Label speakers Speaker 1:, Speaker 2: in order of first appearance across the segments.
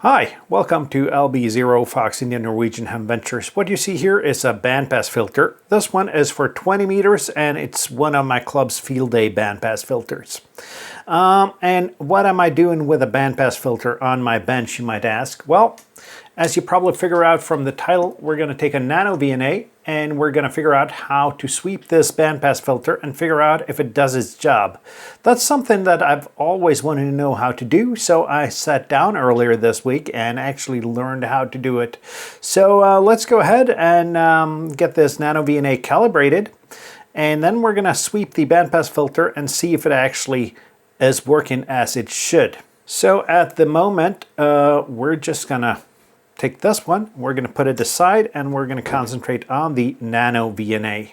Speaker 1: Hi, welcome to LB0 Fox India Norwegian Ham Ventures. What you see here is a bandpass filter. This one is for 20 meters and it's one of my club's field day bandpass filters. And what am I doing with a bandpass filter on my bench, you might ask? Well, as you probably figure out from the title, we're going to take a NanoVNA and we're going to figure out how to sweep this bandpass filter and figure out if it does its job. That's something that I've always wanted to know how to do, so I sat down earlier this week and actually learned how to do it. So let's go ahead and get this NanoVNA calibrated, and then we're going to sweep the bandpass filter and see if it actually is working as it should. So at the moment, we're just going to take this one, we're going to put it aside, and we're going to concentrate on the NanoVNA.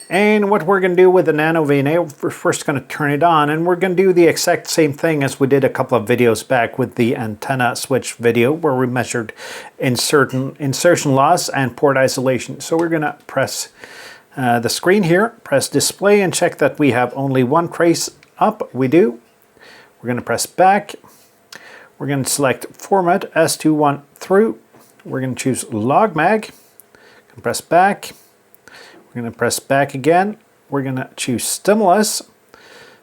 Speaker 1: And what we're going to do with the NanoVNA, we're first going to turn it on, and we're going to do the exact same thing as we did a couple of videos back with the antenna switch video, where we measured insertion loss and port isolation. So we're going to press the screen here, press display, and check that we have only one trace up. We do. We're going to press back. We're going to select Format S21 through. We're going to choose Log Mag. Press back. We're going to press back again. We're going to choose Stimulus.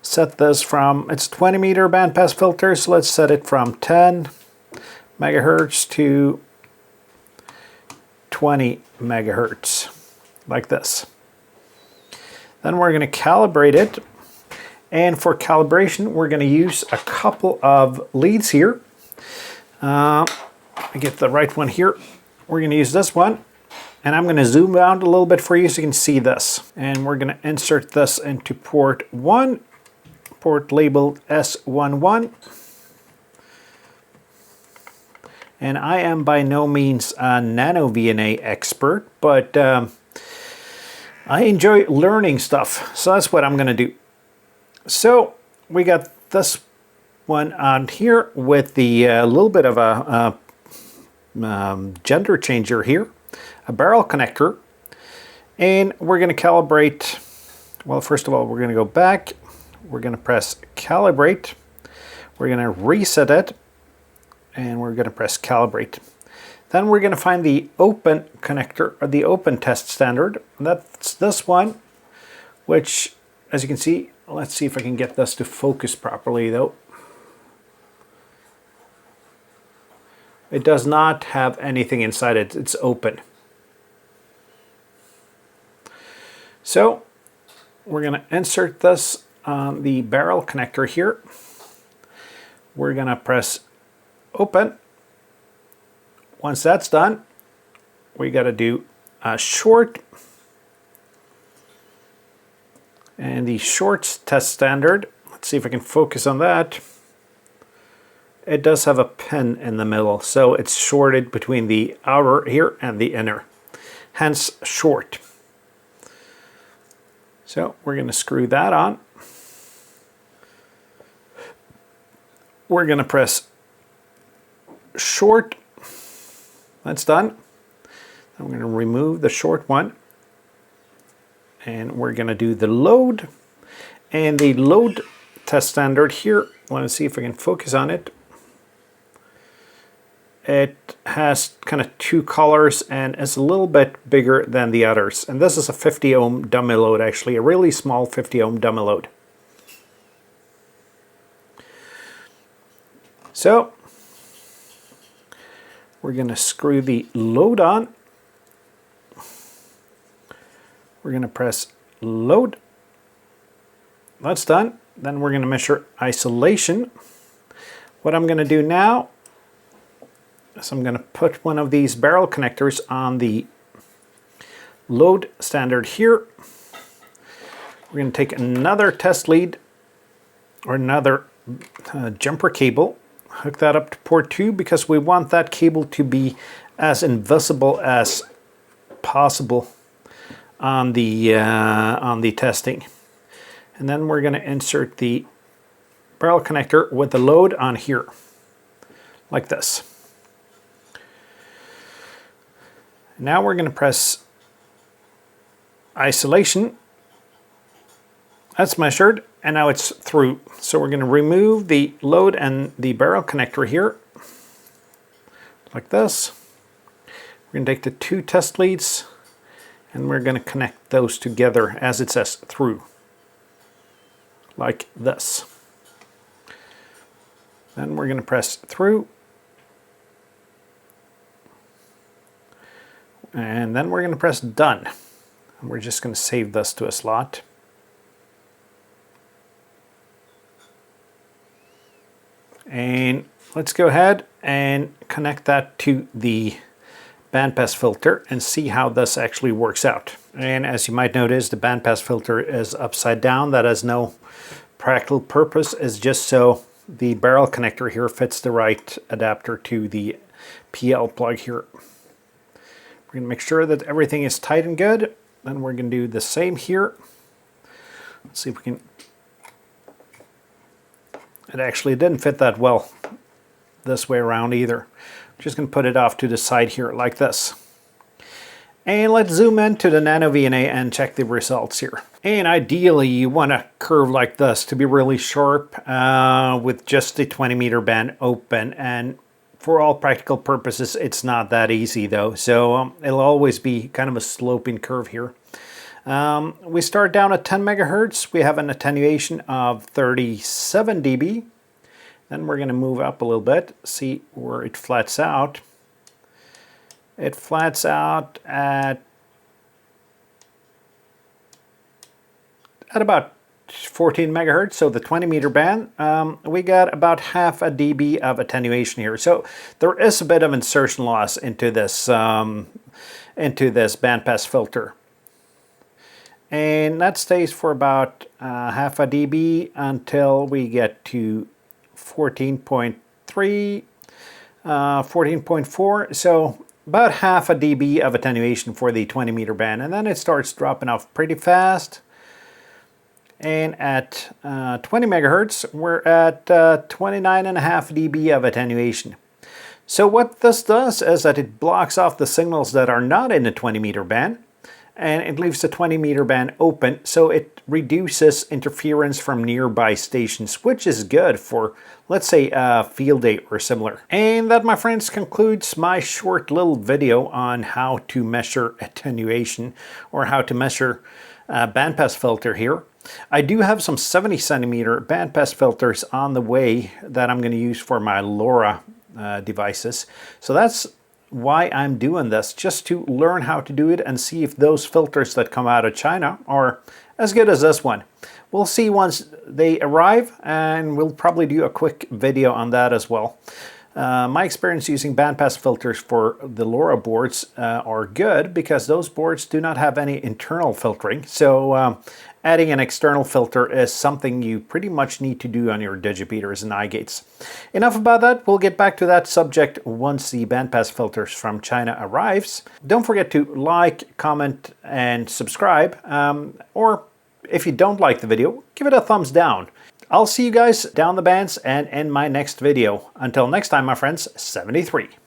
Speaker 1: Set this from, it's 20 meter bandpass filter, so let's set it from 10 megahertz to 20 megahertz, like this. Then we're going to calibrate it. And for calibration, we're going to use a couple of leads here. I get the right one here. We're going to use this one, and I'm going to zoom out a little bit for you so you can see this. And we're going to insert this into port 1, port labeled S11. And I am by no means a NanoVNA expert, but I enjoy learning stuff, so that's what I'm going to do. So we got this one on here with the little bit of a gender changer here, a barrel connector, and we're going to calibrate. Well, first of all, we're going to go back. We're going to press calibrate. We're going to reset it, and we're going to press calibrate. Then we're going to find the open connector, or the open test standard. That's this one, which, as you can see, let's see if I can get this to focus properly though. It does not have anything inside it, it's open. So we're going to insert this on the barrel connector here. We're going to press open. Once that's done, we got to do a short. And the shorts test standard, let's see if I can focus on that. It does have a pin in the middle, so it's shorted between the outer here and the inner, hence short. So we're going to screw that on. We're going to press short. That's done. I'm going to remove the short one. And we're going to do the load. And the load test standard here, I want to see if I can focus on it. It has kind of two colors and is a little bit bigger than the others. And this is a 50 ohm dummy load, actually, a really small 50 ohm dummy load. So we're going to screw the load on. We're going to press load. That's done. Then we're going to measure isolation. What I'm going to do now is I'm going to put one of these barrel connectors on the load standard here. We're going to take another test lead or another jumper cable, hook that up to port 2 because we want that cable to be as invisible as possible on the testing. And then we're going to insert the barrel connector with the load on here, like this. Now we're going to press isolation. That's measured, and now it's through. So we're going to remove the load and the barrel connector here. like this. We're going to take the 2 test leads and we're going to connect those together as it says through, like this. Then we're going to press through, and then we're going to press done. And we're just going to save this to a slot. And let's go ahead and connect that to the bandpass filter and see how this actually works out. And as you might notice, the bandpass filter is upside down. That has no practical purpose. It's just so the barrel connector here fits the right adapter to the PL plug here. We're going to make sure that everything is tight and good. Then we're going to do the same here. Let's see if we can... It actually didn't fit that well this way around either. I'm just going to put it off to the side here like this. And let's zoom into the NanoVNA and check the results here. And ideally you want a curve like this to be really sharp with just the 20-meter band open. And for all practical purposes, it's not that easy though. So it'll always be kind of a sloping curve here. We start down at 10 megahertz. We have an attenuation of 37 dB. Then we're going to move up a little bit, see where it flats out. It flats out at about 14 megahertz, so the 20-meter band. We got about half a dB of attenuation here. So there is a bit of insertion loss into this bandpass filter. And that stays for about half a dB until we get to 14.3, 14.4. So about half a dB of attenuation for the 20-meter band. And then it starts dropping off pretty fast. And at 20 megahertz, we're at 29.5 dB of attenuation. So what this does is that it blocks off the signals that are not in the 20-meter band, and it leaves the 20-meter band open, so it reduces interference from nearby stations, which is good for, let's say, a field day or similar. And that, my friends, concludes my short little video on how to measure attenuation, or how to measure a bandpass filter here. I do have some 70 centimeter bandpass filters on the way that I'm going to use for my LoRa devices. So that's why I'm doing this, just to learn how to do it and see if those filters that come out of China are as good as this one. We'll see once they arrive, and we'll probably do a quick video on that as well. My experience using bandpass filters for the LoRa boards are good because those boards do not have any internal filtering. So adding an external filter is something you pretty much need to do on your digibeaters and iGates. Enough about that. We'll get back to that subject once the bandpass filters from China arrives. Don't forget to like, comment, and subscribe. Or if you don't like the video, give it a thumbs down. I'll see you guys down the bands and in my next video. Until next time, my friends, 73.